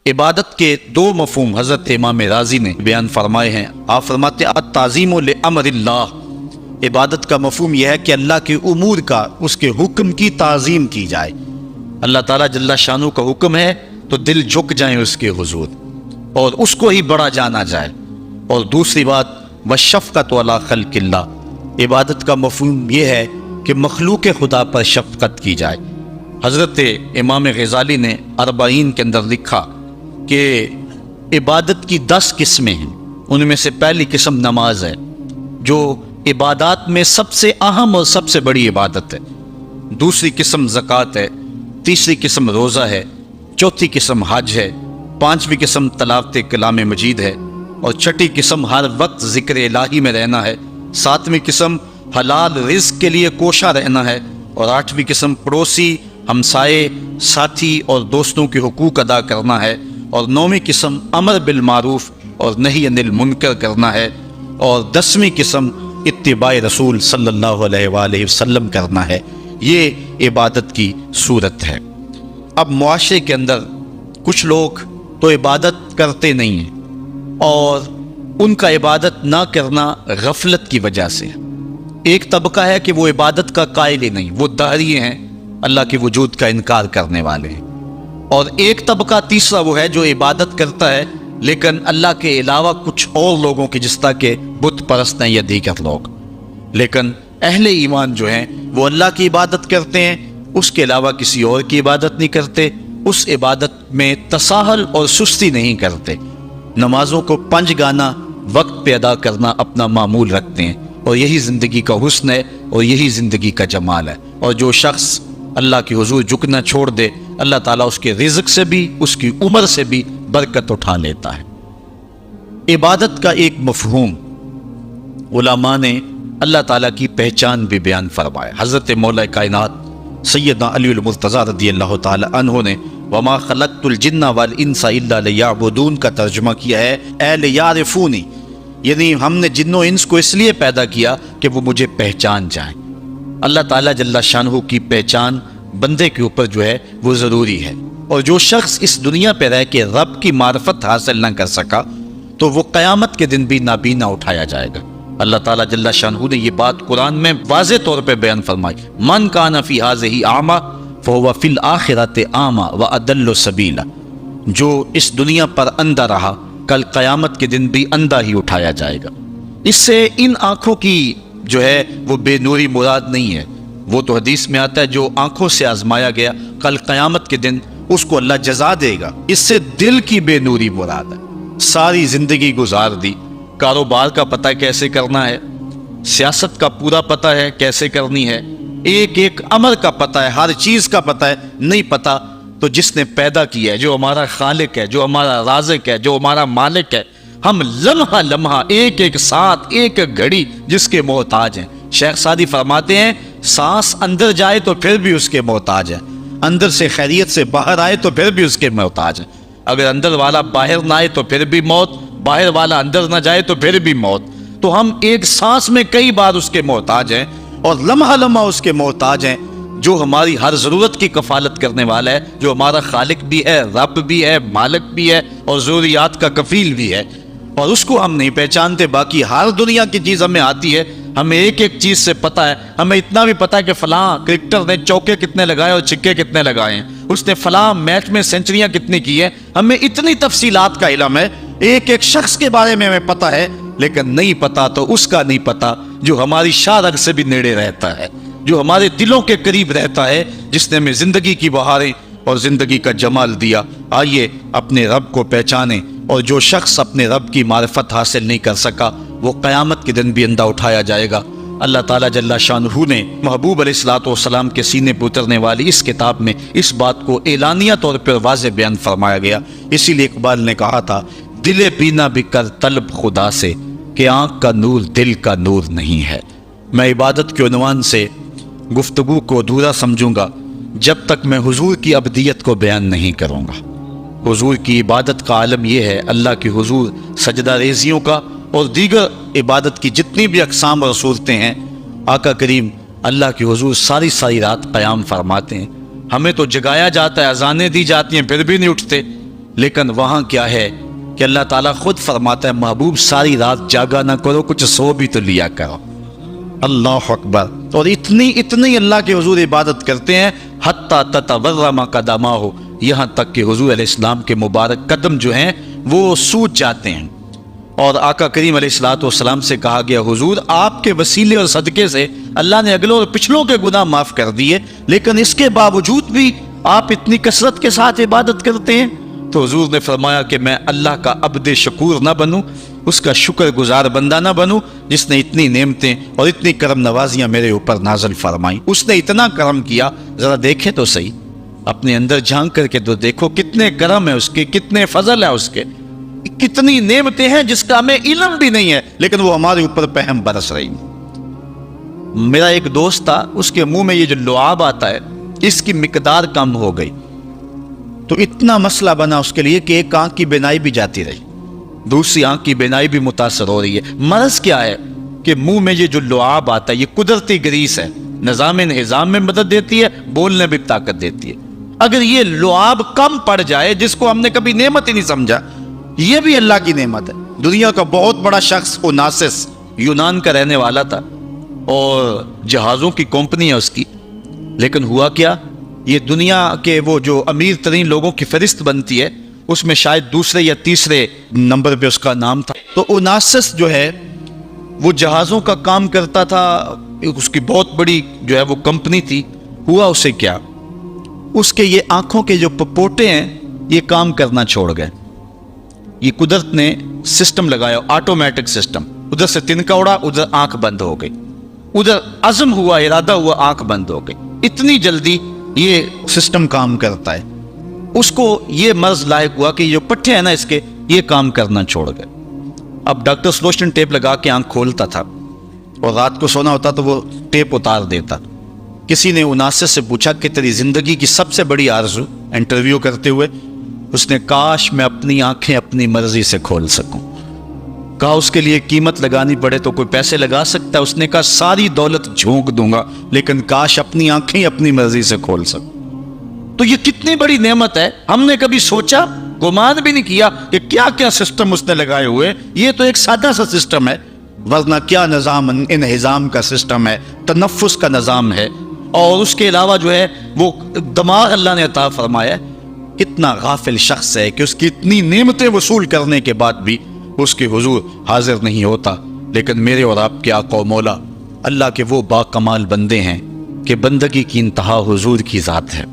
عبادت کے دو مفہوم حضرت امام رازی نے بیان فرمائے ہیں۔ آپ فرماتے ہیں التعظیم لامر اللہ، عبادت کا مفہوم یہ ہے کہ اللہ کے امور کا، اس کے حکم کی تعظیم کی جائے۔ اللہ تعالیٰ جل شانہ کا حکم ہے تو دل جھک جائیں اس کے حضور اور اس کو ہی بڑا جانا جائے۔ اور دوسری بات والشفقۃ علی خلق اللہ، عبادت کا مفہوم یہ ہے کہ مخلوق خدا پر شفقت کی جائے۔ حضرت امام غزالی نے اربعین کے اندر لکھا کہ عبادت کی 10 قسمیں ہیں، ان میں سے پہلی قسم نماز ہے جو عبادات میں سب سے اہم اور سب سے بڑی عبادت ہے۔ دوسری قسم زکوٰۃ ہے، تیسری قسم روزہ ہے، چوتھی قسم حج ہے، پانچویں قسم تلاوت کلام مجید ہے، اور چھٹی قسم ہر وقت ذکر الہی میں رہنا ہے، ساتویں قسم حلال رزق کے لیے کوشاں رہنا ہے، اور آٹھویں قسم پڑوسی، ہمسائے، ساتھی اور دوستوں کے حقوق ادا کرنا ہے، اور نویں قسم امر بالمعروف اور نہی عن المنکر کرنا ہے، اور 10ویں قسم اتباع رسول صلی اللہ علیہ وآلہ وسلم کرنا ہے۔ یہ عبادت کی صورت ہے۔ اب معاشرے کے اندر کچھ لوگ تو عبادت کرتے نہیں ہیں اور ان کا عبادت نہ کرنا غفلت کی وجہ سے۔ ایک طبقہ ہے کہ وہ عبادت کا قائل ہی نہیں، وہ داہری ہیں، اللہ کے وجود کا انکار کرنے والے ہیں۔ اور ایک طبقہ تیسرا وہ ہے جو عبادت کرتا ہے لیکن اللہ کے علاوہ کچھ اور لوگوں کی، جس طرح کہ بت پرست ہیں یا دیگر لوگ۔ لیکن اہل ایمان جو ہیں وہ اللہ کی عبادت کرتے ہیں، اس کے علاوہ کسی اور کی عبادت نہیں کرتے، اس عبادت میں تساہل اور سستی نہیں کرتے، نمازوں کو 5 گانا وقت پہ ادا کرنا اپنا معمول رکھتے ہیں، اور یہی زندگی کا حسن ہے اور یہی زندگی کا جمال ہے۔ اور جو شخص اللہ کے حضور جھکنا چھوڑ دے، اللہ تعالیٰ اس کے رزق سے بھی، اس کی عمر سے بھی برکت اٹھا لیتا ہے۔ عبادت کا ایک مفہوم علماء نے اللہ تعالیٰ کی پہچان بھی بیان فرمایا۔ حضرت مولا کائنات سیدنا علی المرتضیٰ رضی اللہ تعالیٰ عنہ نے وما خلقت الجن والانس الا لیعبدون کا ترجمہ کیا ہے اے لیعرفونی، یعنی ہم نے جن و انس کو اس لیے پیدا کیا کہ وہ مجھے پہچان جائیں۔ اللہ تعالیٰ جل شانہ کی پہچان بندے کے اوپر جو ہے وہ ضروری ہے، اور جو شخص اس دنیا پہ رہ کے رب کی معرفت حاصل نہ کر سکا تو وہ قیامت کے دن بھی نابینا اٹھایا جائے گا۔ اللہ تعالیٰ جل شانہ نے یہ بات قرآن میں واضح طور پہ بیان فرمائی، من کان فی ھذہ اعمی فہو فی الآخرۃ اعمی واضل سبیلا، جو اس دنیا پر اندھا رہا کل قیامت کے دن بھی اندھا ہی اٹھایا جائے گا۔ اس سے ان آنکھوں کی جو ہے وہ بے نوری مراد نہیں ہے، وہ تو حدیث میں آتا ہے جو آنکھوں سے آزمایا گیا کل قیامت کے دن اس کو اللہ جزا دے گا۔ اس سے دل کی بے نوری مراد ہے۔ ساری زندگی گزار دی، کاروبار کا پتہ کیسے کرنا ہے، سیاست کا پورا پتہ ہے کیسے کرنی ہے، ایک ایک امر کا پتہ ہے، ہر چیز کا پتہ ہے، نہیں پتہ تو جس نے پیدا کیا ہے، جو ہمارا خالق ہے، جو ہمارا رازق ہے، جو ہمارا مالک ہے، ہم لمحہ لمحہ ایک ایک ساتھ ایک ایک گھڑی جس کے محتاج ہیں۔ شیخ سعدی فرماتے ہیں سانس اندر جائے تو پھر بھی اس کے محتاج ہیں، اندر سے خیریت سے باہر آئے تو پھر بھی اس کے محتاج ہیں، اگر اندر والا باہر نہ آئے تو پھر بھی موت، باہر والا اندر نہ جائے تو پھر بھی موت۔ تو ہم ایک سانس میں کئی بار اس کے محتاج ہیں اور لمحہ لمحہ اس کے محتاج ہیں، جو ہماری ہر ضرورت کی کفالت کرنے والا ہے، جو ہمارا خالق بھی ہے، رب بھی ہے، مالک بھی ہے اور ضروریات کا کفیل بھی ہے، اور اس کو ہم نہیں پہچانتے۔ باقی ہر دنیا کی چیز ہمیں آتی ہے، ہمیں ایک ایک چیز سے پتہ ہے، ہمیں اتنا بھی پتہ ہے کہ فلاں کرکٹر نے چوکے کتنے لگائے اور چھکے کتنے لگائے ہیں، اس نے فلاں میچ میں سینچریاں کتنی کی ہیں، ہمیں اتنی تفصیلات کا علم ہے، ایک ایک شخص کے بارے میں ہمیں پتہ ہے، لیکن نہیں پتہ تو اس کا نہیں پتہ جو ہماری شاہ رگ سے بھی نیڑے رہتا ہے، جو ہمارے دلوں کے قریب رہتا ہے، جس نے ہمیں زندگی کی بہاریں اور زندگی کا جمال دیا۔ آئیے اپنے رب کو پہچانیں، اور جو شخص اپنے رب کی معرفت حاصل نہیں کر سکا وہ قیامت کے دن بھی اندھا اٹھایا جائے گا۔ اللہ تعالیٰ جل شانہ نے محبوب علیہ الصلوۃ والسلام کے سینے پر اترنے والی اس کتاب میں اس بات کو اعلانیہ طور پر واضح بیان فرمایا گیا۔ اسی لیے اقبال نے کہا تھا دل بینا بھی کر طلب خدا سے کہ آنکھ کا نور دل کا نور نہیں ہے۔ میں عبادت کے عنوان سے گفتگو کو ادھورا سمجھوں گا جب تک میں حضور کی ابدیت کو بیان نہیں کروں گا۔ حضور کی عبادت کا عالم یہ ہے، اللہ کے حضور سجدہ ریزیوں کا اور دیگر عبادت کی جتنی بھی اقسام اور صورتیں ہیں، آقا کریم اللہ کے حضور ساری رات قیام فرماتے ہیں، ہمیں تو جگایا جاتا ہے، اذانیں دی جاتی ہیں پھر بھی نہیں اٹھتے، لیکن وہاں کیا ہے کہ اللہ تعالیٰ خود فرماتا ہے محبوب ساری رات جاگا نہ کرو، کچھ سو بھی تو لیا کرو۔ اللہ اکبر۔ اور اتنی اللہ کے حضور عبادت کرتے ہیں حتیٰ تتورم قدماہ، یہاں تک کہ حضور علیہ السلام کے مبارک قدم جو ہیں وہ سوج جاتے ہیں۔ اور آقا کریم علیہ السلام سے کہا گیا حضور آپ کے وسیلے اور صدقے سے اللہ نے اگلوں اور پچھلوں کے گناہ معاف کر دیے، لیکن اس کے باوجود بھی آپ اتنی کثرت کے ساتھ عبادت کرتے ہیں۔ تو حضور نے فرمایا کہ میں اللہ کا عبد شکور نہ بنوں، اس کا شکر گزار بندہ نہ بنوں جس نے اتنی نعمتیں اور اتنی کرم نوازیاں میرے اوپر نازل فرمائیں۔ اس نے اتنا کرم کیا، ذرا دیکھے تو صحیح، اپنے اندر جھانک کر کے تو دیکھو کتنے کرم ہے اس کے، کتنے فضل ہے اس کے، کتنی نعمتیں ہیں جس کا ہمیں علم بھی نہیں ہے، لیکن وہ ہمارے اوپر پہم برس رہی ہیں۔ میرا ایک دوست تھا، اس کے منہ میں یہ جو لعاب آتا ہے اس کی مقدار کم ہو گئی، تو اتنا مسئلہ بنا اس کے لیے کہ ایک آنکھ کی بینائی بھی جاتی رہی، دوسری آنکھ کی بینائی بھی متاثر ہو رہی ہے۔ مرض کیا ہے کہ منہ میں یہ جو لعاب آتا ہے یہ قدرتی گریس ہے، نظام انہضام میں مدد دیتی ہے، بولنے میں طاقت دیتی ہے۔ اگر یہ لعاب کم پڑ جائے جس کو ہم نے کبھی نعمت ہی نہیں سمجھا، یہ بھی اللہ کی نعمت ہے۔ دنیا کا بہت بڑا شخص اوناسس یونان کا رہنے والا تھا اور جہازوں کی کمپنی ہے اس کی، لیکن ہوا کیا، یہ دنیا کے وہ جو امیر ترین لوگوں کی فہرست بنتی ہے اس میں شاید دوسرے یا تیسرے نمبر پہ اس کا نام تھا۔ تو اوناسس جو ہے وہ جہازوں کا کام کرتا تھا، اس کی بہت بڑی جو ہے وہ کمپنی تھی۔ ہوا اسے کیا، اس کے یہ آنکھوں کے جو پپوٹے ہیں یہ کام کرنا چھوڑ گئے۔ یہ قدرت نے سسٹم لگایا، آٹومیٹک سسٹم، ادھر سے تنکا اڑا، ادھر آنکھ بند ہو گئی، ادھر عزم ہوا، ارادہ ہوا، آنکھ بند ہو گئی۔ اتنی جلدی یہ سسٹم کام کرتا ہے۔ اس کو یہ مرض لاحق ہوا کہ یہ جو پٹھے ہیں نا اس کے یہ کام کرنا چھوڑ گئے۔ اب ڈاکٹر سلوشن ٹیپ لگا کے آنکھ کھولتا تھا اور رات کو سونا ہوتا تو وہ ٹیپ اتار دیتا۔ کسی نے اوناسس سے پوچھا کہ تیری زندگی کی سب سے بڑی آرزو، انٹرویو کرتے ہوئے اس نے کاش میں اپنی آنکھیں اپنی مرضی سے کھول سکوں۔ کہا اس کے لیے قیمت لگانی پڑے تو کوئی پیسے لگا سکتا ہے؟ اس نے کہا ساری دولت جھونک دوں گا لیکن کاش اپنی آنکھیں اپنی مرضی سے کھول سکوں۔ تو یہ کتنی بڑی نعمت ہے، ہم نے کبھی سوچا، گمان بھی نہیں کیا کہ کیا کیا سسٹم اس نے لگائے ہوئے۔ یہ تو ایک سادہ سا سسٹم ہے، ورنہ کیا نظام انہضام کا سسٹم ہے، تنفس کا نظام ہے، اور اس کے علاوہ جو ہے وہ دماغ اللہ نے عطا فرمایا ہے۔ اتنا غافل شخص ہے کہ اس کی اتنی نعمتیں وصول کرنے کے بعد بھی اس کے حضور حاضر نہیں ہوتا۔ لیکن میرے اور آپ کے آقا و مولا اللہ کے وہ با کمال بندے ہیں کہ بندگی کی انتہا حضور کی ذات ہے۔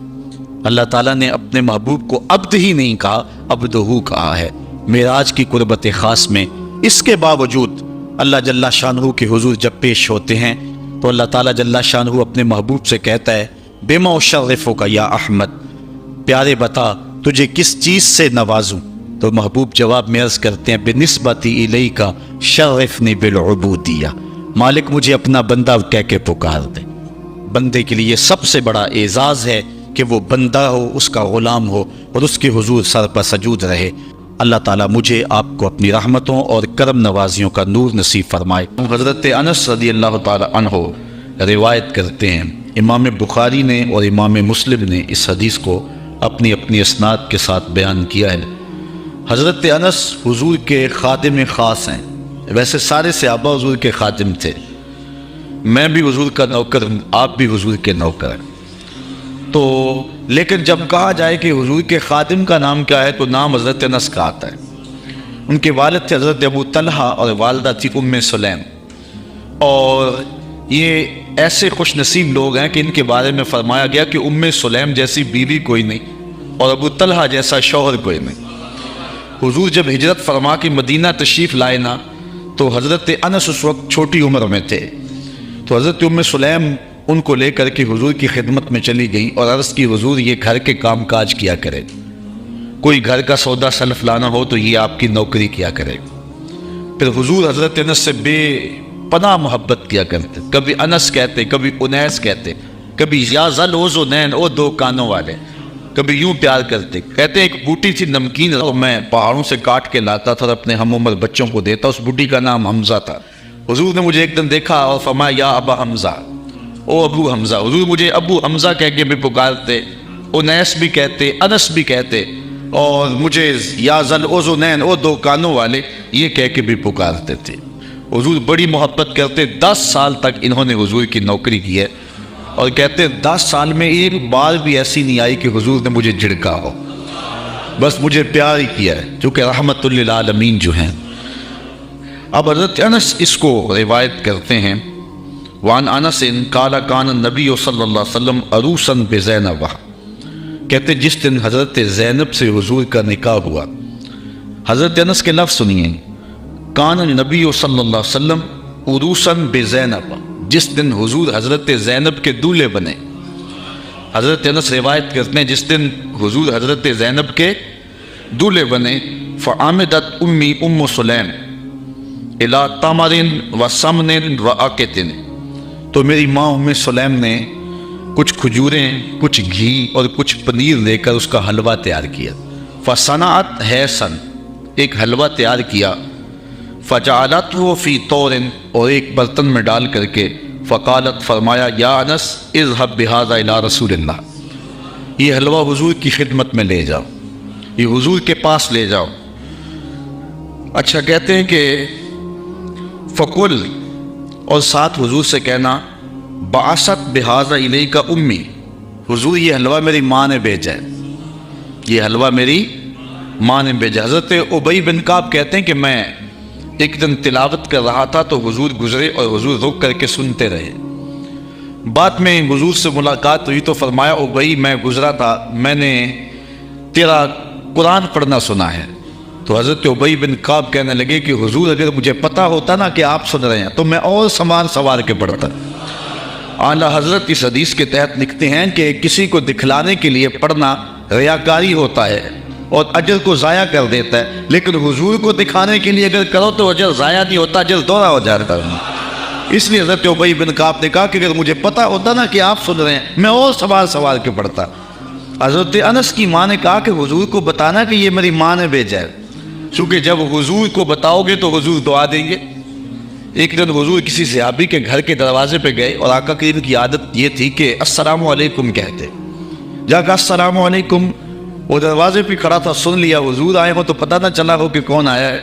اللہ تعالیٰ نے اپنے محبوب کو عبد ہی نہیں کہا، عبدہو کہا ہے معراج کی قربت خاص میں۔ اس کے باوجود اللہ جل شانہ کے حضور جب پیش ہوتے ہیں تو اللہ تعالیٰ جل شانہ اپنے محبوب سے کہتا ہے بما اشرفک یا احمد، پیارے بتا تجھے کس چیز سے نوازوں؟ تو محبوب جواب میں عرض کرتے ہیں بنسبت الیک شرفنی بالعبودیہ، مالک مجھے اپنا بندہ کہہ کے پکار دے۔ بندے کے لیے سب سے بڑا اعزاز ہے کہ وہ بندہ ہو، اس کا غلام ہو اور اس کے حضور سر پر سجود رہے۔ اللہ تعالیٰ مجھے آپ کو اپنی رحمتوں اور کرم نوازیوں کا نور نصیب فرمائے۔ حضرت انس رضی اللہ تعالیٰ عنہ روایت کرتے ہیں، امام بخاری نے اور امام مسلم نے اس حدیث کو اپنی اپنی اسناد کے ساتھ بیان کیا ہے۔ حضرت انس حضور کے خادم خاص ہیں، ویسے سارے صحابہ حضور کے خادم تھے، میں بھی حضور کا نوکر ہوں، آپ بھی حضور کے نوکر ہیں۔ تو لیکن جب کہا جائے کہ حضور کے خادم کا نام کیا ہے تو نام حضرت انس کا آتا ہے۔ ان کے والد تھے حضرت ابو طلحہ اور والدہ تھی ام سلیم، اور یہ ایسے خوش نصیب لوگ ہیں کہ ان کے بارے میں فرمایا گیا کہ ام سلیم جیسی بیوی کوئی نہیں اور ابو طلحہ جیسا شوہر کوئی نہیں۔ حضور جب ہجرت فرما کے مدینہ تشریف لائے نا تو حضرت انس اس وقت چھوٹی عمر میں تھے، تو حضرت ام سلیم ان کو لے کر کے حضور کی خدمت میں چلی گئیں اور عرض کی حضور یہ گھر کے کام کاج کیا کرے، کوئی گھر کا سودا سلف لانا ہو تو یہ آپ کی نوکری کیا کرے۔ پھر حضور حضرت انس سے بے پناہ محبت کیا کرتے، کبھی انس کہتے، کبھی انیس کہتے، کبھی یا ذل اذنین، او دو کانوں والے، کبھی یوں پیار کرتے۔ کہتے ہیں ایک بوٹی تھی نمکین، میں پہاڑوں سے کاٹ کے لاتا تھا اور اپنے ہم عمر بچوں کو دیتا، اس بوٹی کا نام حمزہ تھا۔ حضور نے مجھے ایک دن دیکھا اور فرمایا یا ابا حمزہ، او ابو حمزہ۔ حضور مجھے ابو حمزہ کہہ کے بھی پکارتے، انیس بھی کہتے، انس بھی کہتے، اور مجھے یا ذل اذنین، او دو کانوں والے، یہ کہہ کے بھی پکارتے تھے۔ حضور بڑی محبت کرتے، 10 سال تک انہوں نے حضور کی نوکری کی ہے، اور کہتے 10 سال میں ایک بار بھی ایسی نہیں آئی کہ حضور نے مجھے جھڑکا ہو، بس مجھے پیار ہی کیا ہے، چونکہ رحمت للعالمین جو ہیں۔ اب حضرت انس اس کو روایت کرتے ہیں، وان انس قال کان النبی صلی اللہ علیہ وسلم عروسا بزینب، کہتے جس دن حضرت زینب سے حضور کا نکاح ہوا، حضرت انس کے لفظ سنیے، کان النبی صلی اللہ علیہ وسلم عروسا بزینب، جس دن حضور حضرت زینب کے دولہے بنے۔ حضرت انس روایت کرتے ہیں جس دن حضور حضرت زینب کے دولہے بنے، فعامدت امی ام سلیم الی تمر و سمن و عقد، تو میری ماں ام سلیم نے کچھ کھجوریں، کچھ گھی اور کچھ پنیر لے کر اس کا حلوہ تیار کیا، فصنعت حیسن، ایک حلوہ تیار کیا، فجعلته فی طور، اور ایک برتن میں ڈال کر کے، فقالت، فرمایا، یا انس اذهب بهذا الى رسول اللہ، یہ حلوہ حضور کی خدمت میں لے جاؤ، یہ حضور کے پاس لے جاؤ۔ اچھا کہتے ہیں کہ فقل، اور ساتھ حضور سے کہنا، بعثت بہذا الیک امی، حضور یہ حلوہ میری ماں نے بھیجا ہے، یہ حلوہ میری ماں نے بھیجا۔ حضرت ابی بن کعب کہتے ہیں کہ میں ایک دن تلاوت کر رہا تھا تو حضور گزرے اور حضور رک کر کے سنتے رہے، بعد میں حضور سے ملاقات ہوئی تو فرمایا، ابی میں گزرا تھا، میں نے تیرا قرآن پڑھنا سنا ہے۔ تو حضرت ابی بن کعب کہنے لگے کہ حضور اگر مجھے پتہ ہوتا نا کہ آپ سن رہے ہیں تو میں اور سوار کے پڑھتا۔ اعلیٰ حضرت اس حدیث کے تحت لکھتے ہیں کہ کسی کو دکھلانے کے لیے پڑھنا ریاکاری ہوتا ہے اور اجر کو ضائع کر دیتا ہے، لیکن حضور کو دکھانے کے لیے اگر کرو تو اجر ضائع نہیں ہوتا، اجر دوہرا ہو جاتا ہے۔ اس لیے حضرت ابی بن کعب نے کہا کہ اگر مجھے پتہ ہوتا نا کہ آپ سن رہے ہیں میں اور سوار کے پڑھتا۔ حضرت انس کی ماں نے کہا کہ حضور کو بتانا کہ یہ میری ماں نے بھیجا ہے، چونکہ جب حضور کو بتاؤ گے تو حضور دعا دیں گے۔ ایک دن حضور کسی صحابی کے گھر کے دروازے پہ گئے اور آقا کریم کی عادت یہ تھی کہ السلام علیکم کہتے، جا کہا السلام علیکم، وہ دروازے پہ کھڑا تھا، سن لیا حضور آئے ہو تو پتہ نہ چلا ہو کہ کون آیا ہے۔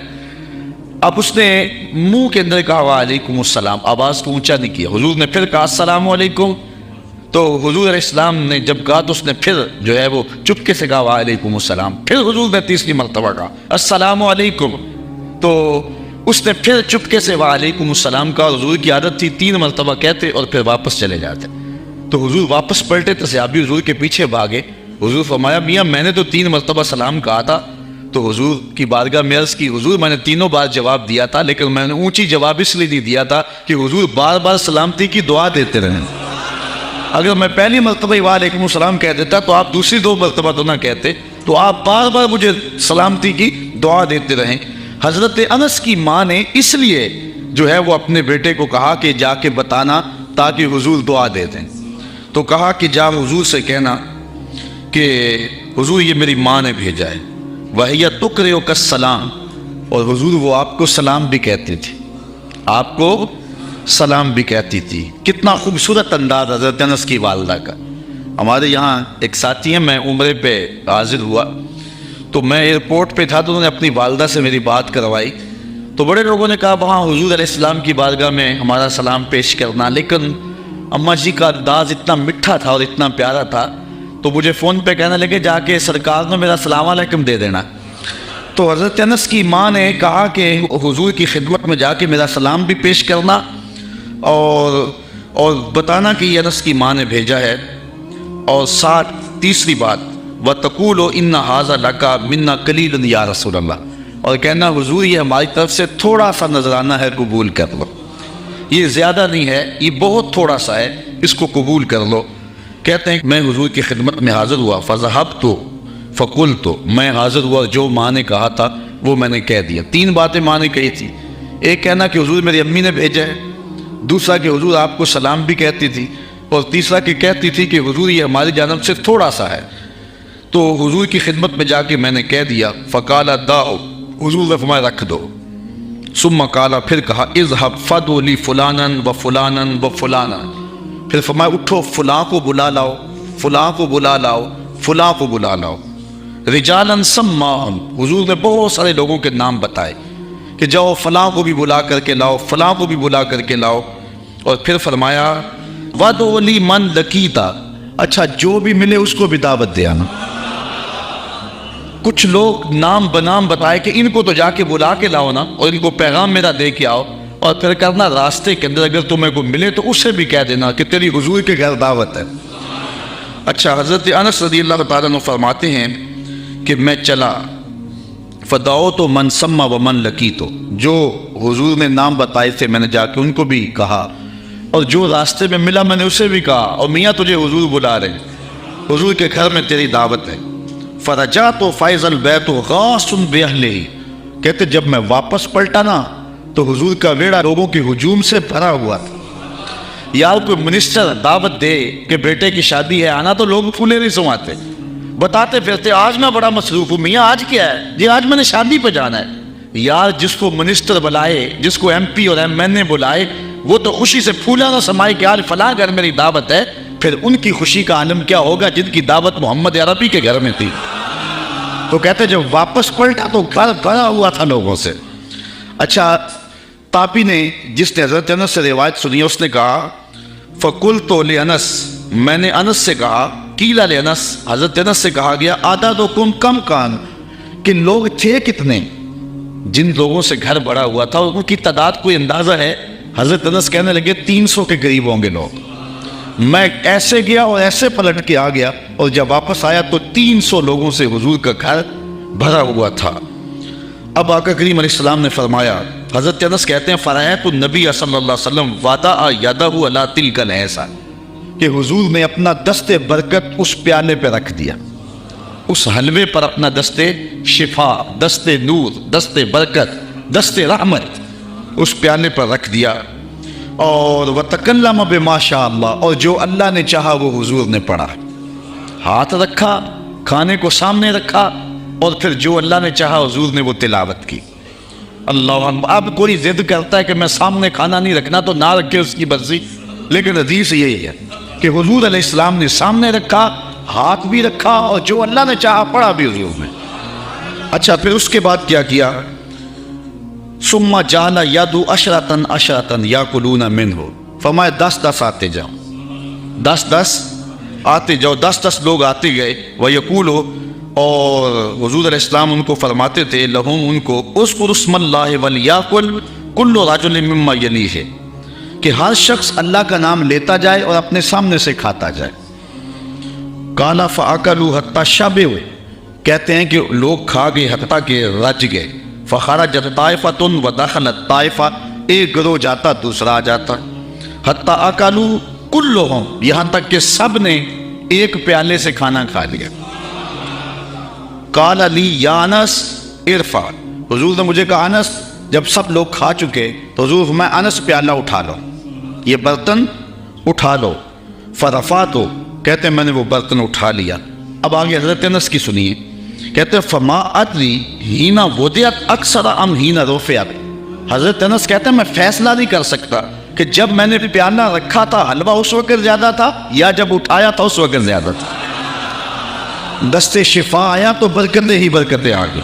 اب اس نے منہ کے اندر کہا وعلیکم السلام، آواز کو اونچا نہیں کیا۔ حضور نے پھر کہا السلام علیکم، تو حضور علیہ السلام نے جب کہا تو اس نے پھر جو ہے وہ چپکے سے کہا وعلیکم السلام، پھر حضور نے تیسری مرتبہ کہا السلام علیکم، تو اس نے پھر چپکے سے وعلیکم السلام کہا۔ حضور کی عادت تھی 3 مرتبہ کہتے اور پھر واپس چلے جاتے، تو حضور واپس پلٹے تو صحابی حضور کے پیچھے بھاگے۔ حضور فرمایا، میاں میں نے تو 3 مرتبہ سلام کہا تھا، تو حضور کی بارگاہ میں عرض کی، حضور میں نے تینوں بار جواب دیا تھا، لیکن میں نے اونچی جواب اس لیے نہیں دیا تھا کہ حضور بار بار سلامتی کی دعا دیتے رہیں، اگر میں پہلی مرتبہ وعلیکم السلام کہہ دیتا تو آپ دوسری 2 مرتبہ تو نہ کہتے، تو آپ بار بار مجھے سلامتی کی دعا دیتے رہیں۔ حضرت انس کی ماں نے اس لیے جو ہے وہ اپنے بیٹے کو کہا کہ جا کے بتانا تاکہ حضور دعا دے دیں، تو کہا کہ جا حضور سے کہنا کہ حضور یہ میری ماں نے بھیجا ہے، وَهِيَ تُقْرِئُكَ السَّلَامَ، اور حضور وہ آپ کو سلام بھی کہتی تھی، آپ کو سلام بھی کہتی تھی۔ کتنا خوبصورت انداز حضرت انس کی والدہ کا۔ ہمارے یہاں ایک ساتھی ہیں، میں عمرے پہ حاضر ہوا تو میں ایئرپورٹ پہ تھا تو انہوں نے اپنی والدہ سے میری بات کروائی، تو بڑے لوگوں نے کہا وہاں حضور علیہ السلام کی بارگاہ میں ہمارا سلام پیش کرنا، لیکن اماں جی کا انداز اتنا میٹھا تھا اور اتنا پیارا تھا تو مجھے فون پہ کہنے لگے جا کے سرکار نے میرا السلام علیکم دے دینا۔ تو حضرت انس کی ماں نے کہا کہ حضور کی خدمت میں جا کے میرا سلام بھی پیش کرنا اور بتانا کہ یہ انس کی ماں نے بھیجا ہے، اور ساتھ تیسری بات وَتَقُولُ إِنَّ هَذَا لَكَ مِنَّا قَلِيلٌ یا رسول اللہ، اور کہنا حضور یہ ہماری طرف سے تھوڑا سا نذرانہ ہے، قبول کر لو، یہ زیادہ نہیں ہے، یہ بہت تھوڑا سا ہے، اس کو قبول کر لو۔ کہتے ہیں میں حضور کی خدمت میں حاضر ہوا، فَذَهَبْتُ فَقُلْتُ، میں حاضر ہوا، جو ماں نے کہا تھا وہ میں نے کہہ دیا۔ 3 باتیں ماں نے کہی تھی، ایک کہنا کہ حضور میری امی نے بھیجا ہے، دوسرا کہ حضور آپ کو سلام بھی کہتی تھی، اور تیسرا کہ کہتی تھی کہ حضور یہ ہماری جانب سے تھوڑا سا ہے۔ تو حضور کی خدمت میں جا کے میں نے کہہ دیا، فقال داؤ، حضور نے فرمایا رکھ دو، ثم قال، پھر کہا اذهب فدعو لی فلانا و فلانا و فلانا، پھر فرمایا اٹھو فلاں کو بلا لاؤ، فلاں کو بلا لاؤ، فلاں کو بلا لاؤ۔ رجالن سماہم، حضور نے بہت سارے لوگوں کے نام بتائے کہ جاؤ فلاں کو بھی بلا کر کے لاؤ، فلاں کو بھی بلا کر کے لاؤ، اور پھر فرمایا وَدْعُ لِي مَن لَقِيتَ، اچھا جو بھی ملے اس کو بھی دعوت دے آنا۔ کچھ لوگ نام بنام بتائے کہ ان کو تو جا کے بلا کے لاؤ نا، اور ان کو پیغام میرا دے کے آؤ، اور پھر کرنا راستے کے اندر اگر تمہیں کو ملے تو اسے بھی کہہ دینا کہ تیری حضور کے گھر دعوت ہے۔ اچھا، حضرت انس رضی اللہ تعالیٰ عنہ فرماتے ہیں کہ میں چلا فدعوت من سما ومن لقیت، جو حضور نے نام بتائے تھے میں نے جا کے ان کو بھی کہا، اور جو راستے میں ملا میں نے اسے بھی کہا، اور میاں تجھے حضور بلا رہے ہیں، حضور کے گھر میں تیری دعوت ہے۔ فرجعت فاذا البیت غاص باہلہ، کہتے جب میں واپس پلٹا نا تو حضور کا ویڑا لوگوں کے ہجوم سے بھرا ہوا تھا۔ یار کوئی منسٹر دعوت دے کہ بیٹے کی شادی ہے آنا، تو لوگ پھولے نہیں سماتے، بتاتے پھرتے آج میں بڑا مصروف ہوں، میاں آج کیا ہے؟ جی آج میں نے شادی پہ جانا ہے۔ یار جس کو منسٹر بلائے، جس کو ایم پی اور ایم این اے بلائے، وہ تو خوشی سے پھولا نہ سمائے کہ آج فلاں گھر میری دعوت ہے، پھر ان کی خوشی کا عالم کیا ہوگا جن کی دعوت محمد عربی کے گھر میں تھی۔ تو کہتے جب واپس پلٹا تو گھر بھرا ہوا تھا لوگوں سے۔ اچھا، تاپی نے جس نے حضرت انس سے روایت سنی اس نے کہا فقلت لانس، میں نے انس سے کہا، قیل لانس، حضرت انس سے کہا گیا اعدادکم کم کان، کہ لوگ تھے کتنے؟ جن لوگوں سے گھر بھرا ہوا تھا ان کی تعداد کوئی اندازہ ہے؟ حضرت انس کہنے لگے 300 کے قریب ہوں گے لوگ۔ میں ایسے گیا اور ایسے پلٹ کے آ گیا، اور جب واپس آیا تو 300 لوگوں سے حضور کا گھر بھرا ہوا تھا۔ اب آقا کریم علیہ السلام نے فرمایا، حضرت انس کہتے ہیں فرایت النبی صلی اللہ علیہ وسلم وضع یدہ علی تلک الحصہ، کہ حضور نے اپنا دست برکت اس پیالے پہ رکھ دیا، اس حلوے پر اپنا دست شفا، دست نور، دست برکت، دست رحمت اس پیالے پر رکھ دیا، اور وَتَكَلَّمَ بِمَا شَاءَ اللَّهُ، اور جو اللہ نے چاہا وہ حضور نے پڑھا، ہاتھ رکھا، کھانے کو سامنے رکھا، اور پھر جو اللہ نے چاہا حضور نے وہ تلاوت کی۔ اللہ اکبر۔ اب کوئی ضد کرتا ہے کہ میں سامنے کھانا نہیں رکھنا تو نہ رکھے، اس کی مرضی، لیکن حدیث یہی ہے کہ حضور علیہ السلام نے سامنے رکھا، ہاتھ بھی رکھا، اور جو اللہ نے چاہا پڑھا بھی حضور نے۔ اچھا، پھر اس کے بعد کیا کیا؟ ثم جعل یدعو عشرۃ عشرۃ یاکلون منہ، فرمایا 10 آتے جاؤ، 10 آتے جاؤ، 10 لوگ آتے گئے، ویقول، اور حضور علیہ السلام ان کو فرماتے تھے لہم، ان کو اذکر اسم اللہ ولیاکل کل رجل مما یلیہ، کہ ہر شخص اللہ کا نام لیتا جائے اور اپنے سامنے سے کھاتا جائے۔ قال فاکلوا حتی شبعوا، کہتے ہیں کہ لوگ کھا گئے حتیٰ کہ رج گئے۔ فخرجت طائفۃ ودخلت طائفہ، ایک گروہ جاتا دوسرا آ جاتا، حتی اکلوا کلہم، یہاں تک کہ سب نے ایک پیالے سے کھانا کھا لیا۔ قال لی یا انس ارفع، حضور نے مجھے کہا انس، جب سب لوگ کھا چکے تو حضور فرمایا انس پیالہ اٹھا لو، یہ برتن اٹھا لو۔ فرفعتو، کہتے ہیں میں نے وہ برتن اٹھا لیا۔ اب آگے حضرت انس کی سنیے، کہتے ہیں فما ادری ہینا وضعت اکثر ام ہینا رفعت، حضرت انس کہتے ہیں میں فیصلہ نہیں کر سکتا کہ جب میں نے پیالہ رکھا تھا حلوہ اس وقت زیادہ تھا یا جب اٹھایا تھا اس وقت زیادہ تھا۔ دست شفا آیا تو برکتیں ہی برکتیں آ گئی۔